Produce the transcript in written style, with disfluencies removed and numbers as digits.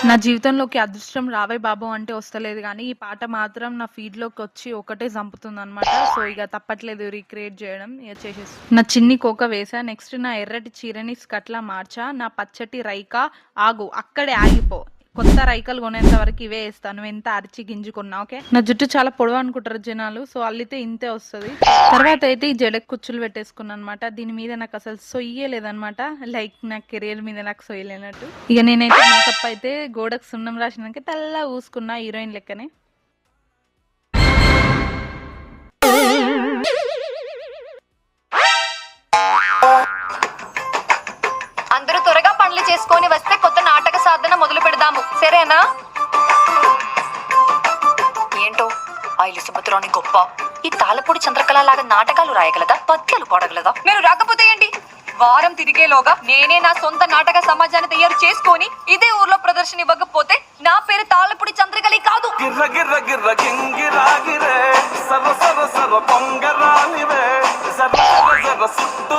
నా జీవితంలోకి అదృష్టం రావే బాబు అంటే వస్తలేదు గానీ, ఈ పాట మాత్రం నా ఫీడ్‌లోకొచ్చి ఒకటే చంపుతుందనమాట. సో, ఇగ తప్పట్లేదు రీక్రియేట్ జేయడం. ఇగ నా చిన్ని కోక వేశా. నెక్స్ట్ నా ఎర్రటి చీరని స్కర్ట్‌లా మార్చా. నా పచ్చటి రైక ఆగు అక్కడే ఆగిపో. కొత్త రైకలు కొనేంత వరకు ఇవే ఏస్తా. నువ్వెంత అరిచి గింజుకున్నా ఓకే. నా జుట్టు చాలా పొడవు అనుకుంటారు జనాలు. సో, అల్లితే ఇంతే వస్తది. తర్వాత అయితే ఈ జడకి కుచ్చులు పెట్టేసుకున్నాననమాట. దీని మీద నాకసలు సొయ్యే లేదనమాట. లైక్ నా కెరియర్ మీద నాకు సొయ్యలేనట్టు. ఇగ నేనైతే మేకప్ అయితే గోడకు సున్నం రాసినంక తెల్లగా ఊసుకున్నా హీరోయిన్ లెక్కనే. అందరూ త్వరగా పనులు చేసుకొని వస్తే కొత్త నాటక సాధన మొదలు పెడదాము సరేనా? ఏంటో ఆ ఇలిసుభద్రాని గొప్ప ఈ తాళపూడి చంద్రకళ లాగా నాటకాలు రాయగలదా, పద్యాలు పాడగలదా? మీరు రాకపోతే ఏంటి, వారం తిరిగేలోగా నేనే నా సొంత నాటక సమాజాన్ని తయారు చేసుకొని ఇదే ఊర్లో ప్రదర్శన ఇవ్వకపోతే నా పేరు తాళపూడి చంద్రకళ కాదు. గిర్ర గిర్ర గిర్ర గింగిరాగిరే సర సర సర పొంగరానివే సర సర సర సుట్టు